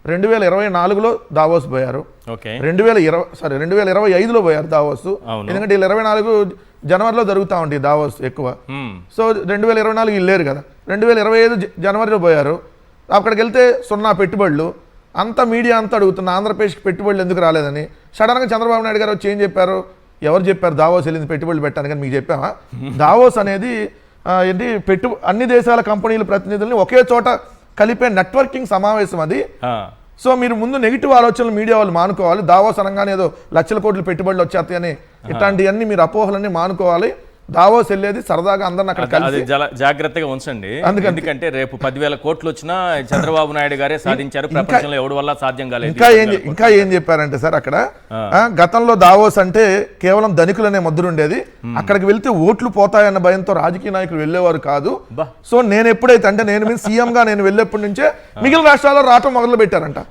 2024లో Davos పోయారు, 2025లో పోయారు Davos. ఎందుకంటే 24 జనవరిలో జరుగుతూ ఉంటాయి దావోస్ ఎక్కువ. సో 2024 వీళ్ళు లేరు కదా, 2025 జనవరిలో పోయారు. అక్కడికి వెళ్తే 0 పెట్టుబడులు. అంత మీడియా అంతా అడుగుతున్న ఆంధ్రప్రదేశ్కి పెట్టుబడులు ఎందుకు రాలేదని. సడన్గా చంద్రబాబు నాయుడు గారు వచ్చి ఏం చెప్పారు, ఎవరు చెప్పారు దావోస్ వెళ్ళింది పెట్టుబడులు పెట్టాను కానీ మీకు చెప్పామా? దావోస్ అనేది ఏంటి అన్ని దేశాల కంపెనీల ప్రతినిధుల్ని ఒకే చోట కలిపే నెట్వర్కింగ్ సమావేశం అది. సో మీరు ముందు నెగిటివ్ ఆలోచనలు మీడియా వాళ్ళు మానుకోవాలి. దావోస్ అనగానే ఏదో లక్షల కోట్ల పెట్టుబడులు వచ్చేస్తాయని ఇట్లాంటివన్నీ మీరు అపోహలన్నీ మానుకోవాలి. దావోస్ వెళ్ళేది సరదాగా అందరిని అక్కడ కలిసి జాగ్రత్తగా ఉంచండి. ఎందుకంటే రేపు 10,000 కోట్లు వచ్చినా చంద్రబాబు నాయుడు గారే సాధించారు, ప్రపంచంలో ఎవరి వల్ల సాధ్యం కాలేదు. ఇంకా ఏం చెప్పారంటే సార్ అక్కడ గతంలో దావోస్ అంటే కేవలం ధనికులనే ముద్ర ఉండేది, అక్కడికి వెళ్తే ఓట్లు పోతాయన్న భయంతో రాజకీయ నాయకులు వెళ్ళేవారు కాదు. సో నేను ఎప్పుడైతే అంటే నేను సీఎం గా నేను వెళ్ళేప్పటి నుంచే మిగిలిన రాష్ట్రాల్లో రావటం మొదలు పెట్టారంట.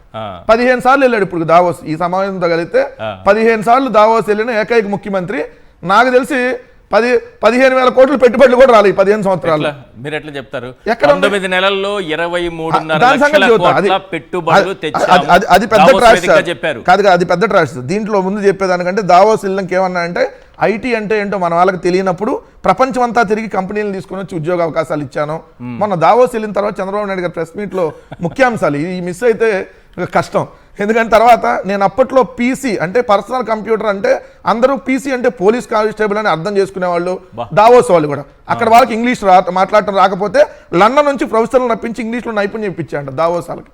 15 సార్లు వెళ్ళాడు ఇప్పుడు దావోస్. ఈ సమావేశంతో కలిగితే 15 సార్లు దావోస్ వెళ్ళిన ఏకైక ముఖ్యమంత్రి. నాకు తెలిసి 15,000 కోట్లు పెట్టుబడులు కూడా రాలి 15 సంవత్సరాలు. మీరు ఎట్లా చెప్తారు? 9 నెలల్లో 23.5 కోట్ల పెట్టుబడులు తెచ్చాము. అది పెద్ద ట్రాష్ చెప్పారు కాదు, అది పెద్ద ట్రాష్. దీంట్లో ముందు చెప్పేదానికంటే దావోస్ వెళ్ళడానికి ఏమన్నా అంటే ఐటీ అంటే ఏంటో మన వాళ్ళకి తెలియనప్పుడు ప్రపంచం అంతా తిరిగి కంపెనీలు తీసుకుని వచ్చి ఉద్యోగ అవకాశాలు ఇచ్చాను. మొన్న దావోస్ వెళ్ళిన తర్వాత చంద్రబాబు నాయుడు గారు ప్రెస్ మీట్లో ముఖ్యాంశాలు ఈ మిస్ అయితే కష్టం. ఎందుకంటే తర్వాత నేను అప్పట్లో పీసీ అంటే పర్సనల్ కంప్యూటర్ అంటే అందరూ పీసీ అంటే పోలీస్ కానిస్టేబుల్ అని అర్థం చేసుకునేవాళ్ళు. దావోస్ వాళ్ళు కూడా అక్కడ వాళ్ళకి ఇంగ్లీష్ మాట్లాడటం రాకపోతే లండన్ నుంచి ప్రొఫెసర్లు రప్పించి ఇంగ్లీష్లో నైపుణ్యం ఇప్పించాడు దావోస్ వాళ్ళకి.